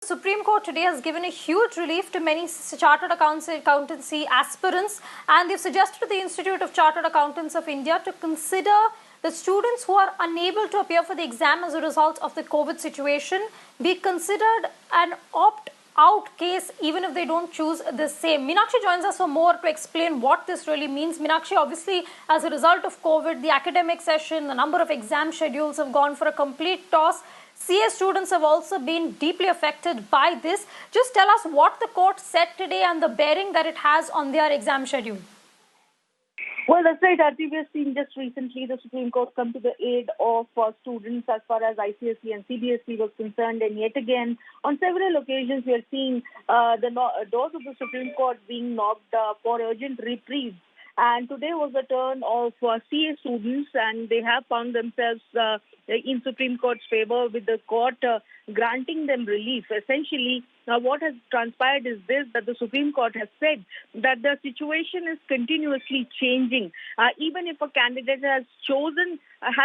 Supreme Court today has given a huge relief to many chartered accountancy aspirants, and they've suggested to the Institute of Chartered Accountants of India to consider the students who are unable to appear for the exam as a result of the COVID situation be considered an opt-out case even if they don't choose the same. Meenakshi joins us for more to explain what this really means. Meenakshi, obviously, as a result of COVID, the academic session, the number of exam schedules have gone for a complete toss. CA students have also been deeply affected by this. Just tell us what the court said today and the bearing that it has on their exam schedule. Well, that's right, Aarti. We have seen just recently the Supreme Court come to the aid of students as far as ICSE and CBSE was concerned. And yet again, on several occasions, we are seeing the doors of the Supreme Court being knocked for urgent reprieve. And today was the turn of CA students, and they have found themselves in Supreme Court's favor, with the court granting them relief. Essentially, what has transpired is this, that the Supreme Court has said that the situation is continuously changing. Even if a candidate has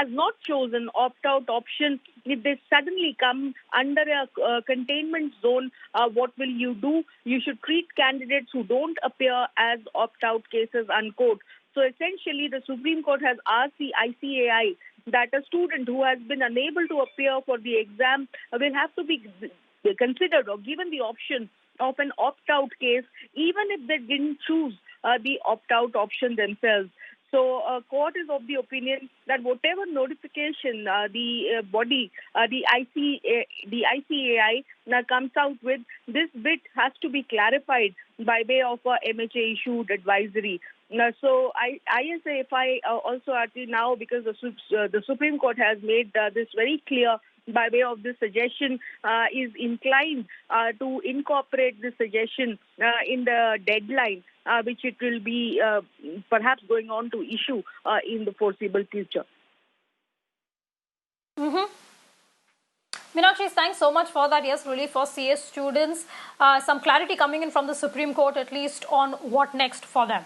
not chosen opt-out option, if they suddenly come under a containment zone, what will you do? You should treat candidates who don't appear as opt-out cases, unquote. So essentially, the Supreme Court has asked the ICAI that a student who has been unable to appear for the exam will have to be considered or given the option of an opt-out case, even if they didn't choose the opt-out option themselves. So, court is of the opinion that whatever notification the body, the ICAI comes out with, this bit has to be clarified by way of a MHA issued advisory. So ISAFI also Aarti now, because the Supreme Court has made this very clear by way of this suggestion, is inclined to incorporate this suggestion in the deadline, which it will be perhaps going on to issue in the foreseeable future. Meenakshi, thanks so much for that. Yes, really for CA students, some clarity coming in from the Supreme Court, at least on what next for them.